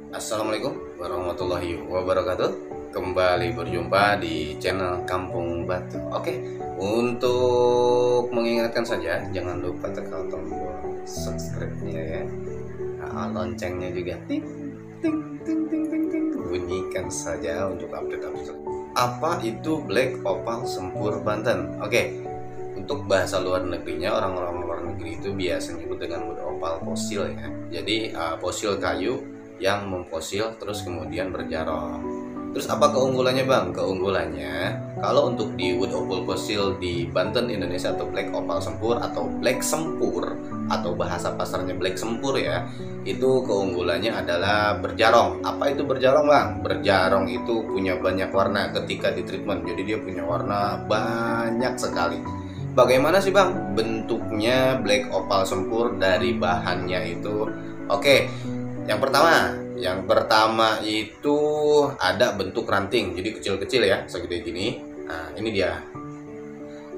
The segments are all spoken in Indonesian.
Assalamualaikum warahmatullahi wabarakatuh. Kembali berjumpa di channel Kampung Batu. Oke, untuk mengingatkan saja, jangan lupa tekan tombol subscribe-nya ya. Nah, loncengnya juga ting ting ting ting ting ting. Bunyikan saja untuk update-update. Apa itu Black Opal Sempur Banten? Oke, untuk bahasa luar negerinya, orang-orang luar negeri itu biasa nyebut dengan wood opal fosil ya. Jadi fosil kayu yang memfosil terus kemudian berjarong. Terus apa keunggulannya bang? Keunggulannya kalau untuk di wood opal fosil di Banten Indonesia atau black opal sempur atau black sempur atau bahasa pasarnya black sempur ya, itu keunggulannya adalah berjarong. Apa itu berjarong bang? Berjarong itu punya banyak warna ketika di treatment, jadi dia punya warna banyak sekali. Bagaimana sih bang bentuknya black opal sempur dari bahannya itu? Oke, yang pertama itu ada bentuk ranting, jadi kecil-kecil ya, segede gini. Nah, ini dia.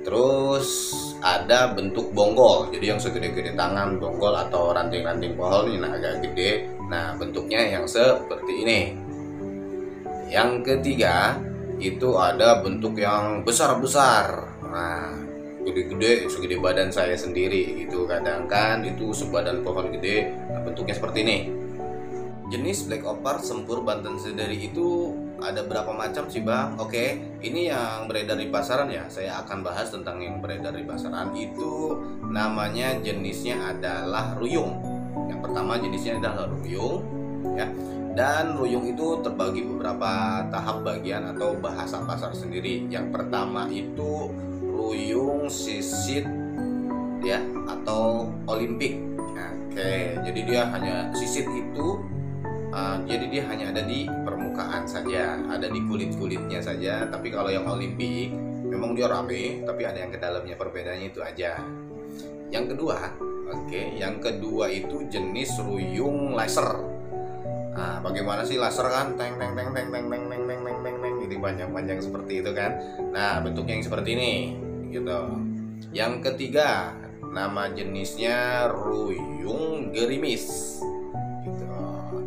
Terus ada bentuk bonggol, jadi yang segede-gede tangan bonggol atau ranting-ranting pohon ini, nah agak gede. Nah, bentuknya yang seperti ini. Yang ketiga itu ada bentuk yang besar-besar. Nah, gede-gede, segede badan saya sendiri gitu. Kadang kan itu sebadan pohon gede. Nah, bentuknya seperti ini. Jenis black opal sempur Banten sendiri itu ada berapa macam sih bang? Oke, ini yang beredar di pasaran ya. Saya akan bahas tentang yang beredar di pasaran itu. Namanya jenisnya adalah ruyung. Yang pertama jenisnya adalah ruyung ya. Dan ruyung itu terbagi beberapa tahap bagian atau bahasa pasar sendiri. Yang pertama itu ruyung sisit ya atau olimpik. Oke, jadi dia hanya sisit itu. Jadi dia hanya ada di permukaan saja, ada di kulit-kulitnya saja. Tapi kalau yang olimpik memang dia rame, tapi ada yang ke dalamnya, perbedaannya itu aja. Yang kedua, yang kedua itu jenis ruyung laser. Nah, bagaimana sih laser kan? Teng teng teng teng teng teng teng teng teng teng teng, jadi panjang-panjang seperti itu kan? Nah, bentuknya yang seperti ini, gitu. Yang ketiga, nama jenisnya ruyung gerimis.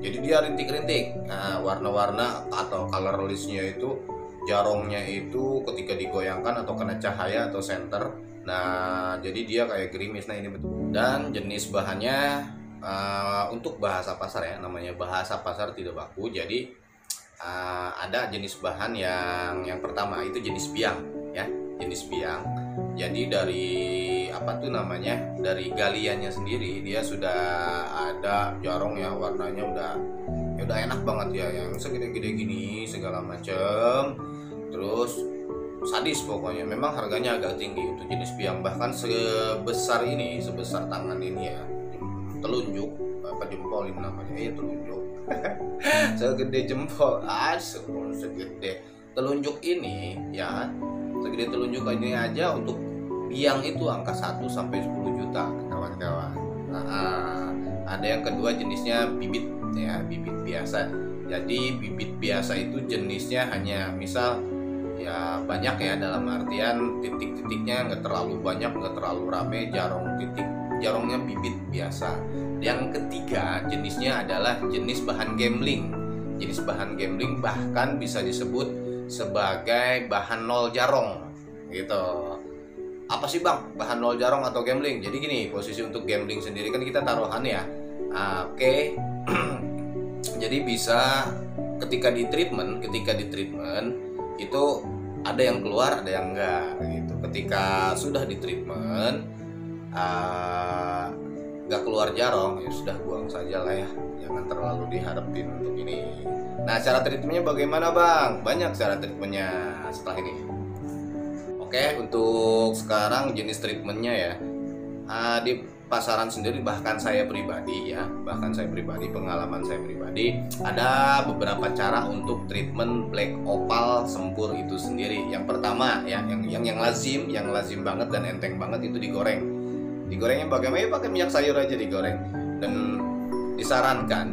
Jadi dia rintik-rintik. Nah, warna-warna atau color listnya itu jarongnya itu ketika digoyangkan atau kena cahaya atau senter. Nah, jadi dia kayak gerimis. Nah, ini betul. Dan jenis bahannya untuk bahasa pasar ya, namanya bahasa pasar tidak baku. Jadi ada jenis bahan yang pertama itu jenis biang ya, jenis biang. Jadi dari apa tuh namanya, dari galiannya sendiri dia sudah ada jarong ya, warnanya udah enak banget ya, yang segede-gede gini segala macam. Terus sadis pokoknya, memang harganya agak tinggi untuk jenis biang, bahkan sebesar ini, sebesar tangan ini ya, telunjuk apa jempol ini namanya ya, telunjuk. Segede jempol, segede telunjuk ini ya, segede telunjuk ini aja untuk biang itu angka 1 sampai 10 juta kawan-kawan. Nah, ada yang kedua jenisnya bibit ya, bibit biasa. Jadi bibit biasa itu jenisnya hanya misal ya banyak ya, dalam artian titik-titiknya nggak terlalu banyak, nggak terlalu rame, jarongnya bibit biasa. Yang ketiga jenisnya adalah jenis bahan gambling. Jenis bahan gambling bahkan bisa disebut sebagai bahan nol jarong gitu. Apa sih bang bahan nol jarong atau gambling? Jadi gini, posisi untuk gambling sendiri kan kita taruhan ya. Oke. Jadi bisa ketika di treatment itu ada yang keluar, ada yang enggak gitu. Ketika sudah di treatment nggak keluar jarong, ya sudah buang saja lah ya, jangan terlalu diharapin untuk ini. Nah, cara treatmentnya bagaimana bang? Banyak cara treatmentnya setelah ini. Oke, untuk sekarang jenis treatmentnya ya, di pasaran sendiri, bahkan saya pribadi, pengalaman saya pribadi, ada beberapa cara untuk treatment black opal sempur itu sendiri. Yang pertama ya, yang lazim banget dan enteng banget itu digoreng. Digorengnya bagaimana? Pakai minyak sayur aja digoreng. Dan disarankan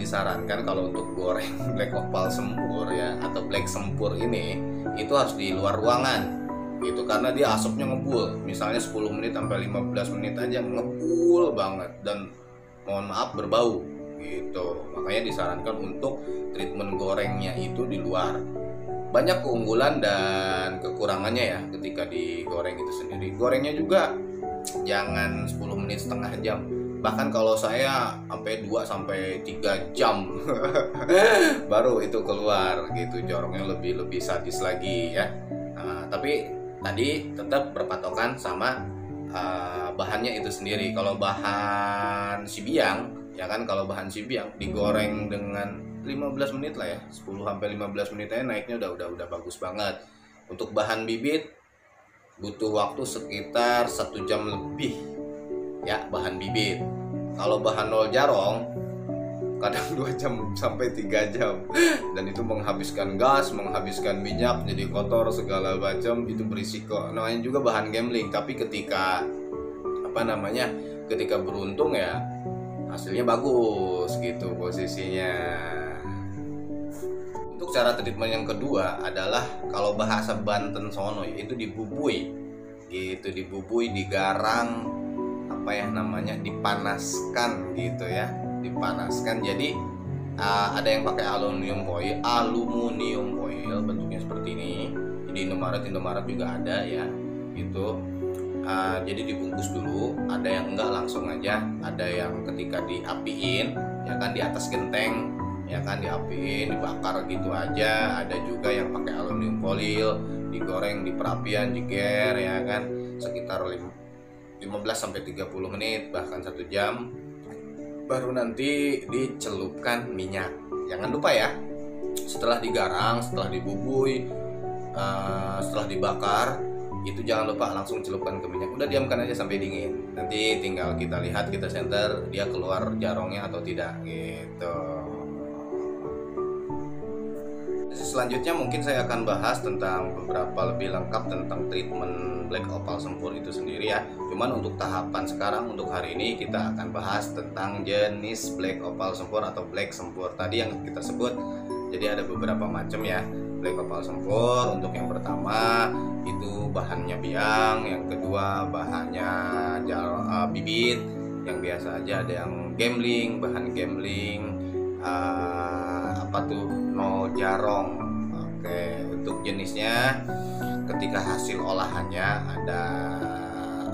kalau untuk goreng black opal sempur ya atau black sempur ini itu harus di luar ruangan gitu, karena dia asapnya ngebul. Misalnya 10 menit sampai 15 menit aja ngebul banget dan mohon maaf berbau gitu. Makanya disarankan untuk treatment gorengnya itu di luar. Banyak keunggulan dan kekurangannya ya ketika digoreng itu sendiri. Gorengnya juga jangan 10 menit setengah jam. Bahkan kalau saya sampai 2 sampai 3 jam baru itu keluar gitu, jorongnya lebih sadis lagi ya. Tapi tadi tetap berpatokan sama bahannya itu sendiri. Kalau bahan sibiang ya kan, kalau bahan sibiang digoreng dengan 15 menit lah ya, 10 sampai 15 menit aja naiknya udah bagus banget. Untuk bahan bibit butuh waktu sekitar 1 jam lebih ya bahan bibit. Kalau bahan nol jarong kadang 2 jam sampai 3 jam, dan itu menghabiskan gas, menghabiskan minyak, jadi kotor segala macam, itu berisiko. Namanya juga bahan gambling, tapi ketika ketika beruntung ya hasilnya bagus gitu posisinya. Untuk cara treatment yang kedua adalah kalau bahasa Banten sono itu dibubui gitu, dibubui, digarang, dipanaskan gitu ya, dipanaskan. Jadi ada yang pakai aluminium foil bentuknya seperti ini. Di Indomaret juga ada ya gitu. Jadi dibungkus dulu, ada yang enggak langsung aja, ada yang ketika diapiin ya kan di atas genteng ya kan, diapiin, dibakar gitu aja. Ada juga yang pakai aluminium foil, digoreng di perapian, jeger ya kan, sekitar 15 sampai 30 menit bahkan 1 jam, baru nanti dicelupkan minyak. Jangan lupa ya, setelah digarang, setelah dibubui, setelah dibakar, itu jangan lupa langsung celupkan ke minyak. Udah diamkan aja sampai dingin. Nanti tinggal kita lihat, kita center dia keluar jarongnya atau tidak gitu. Selanjutnya mungkin saya akan bahas tentang beberapa lebih lengkap tentang treatment black opal sempur itu sendiri ya. Cuman untuk tahapan sekarang, untuk hari ini kita akan bahas tentang jenis black opal sempur atau black sempur tadi yang kita sebut. Jadi ada beberapa macam ya black opal sempur. Untuk yang pertama itu bahannya biang, yang kedua bahannya bibit, yang biasa aja ada yang gambling, bahan gambling, nol jarong. Oke, untuk jenisnya ketika hasil olahannya ada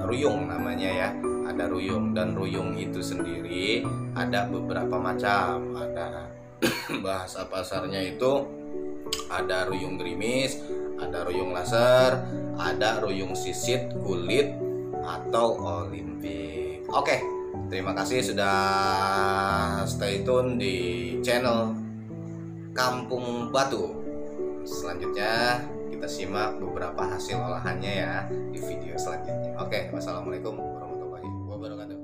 ruyung namanya ya, ada ruyung, dan ruyung itu sendiri ada beberapa macam. Ada bahasa pasarnya itu ada ruyung gerimis, ada ruyung laser, ada ruyung sisit, kulit, atau olimpik. Oke, terima kasih sudah stay tune di channel Kampung Batu. Selanjutnya kita simak beberapa hasil olahannya ya di video selanjutnya. Oke, wassalamualaikum warahmatullahi wabarakatuh.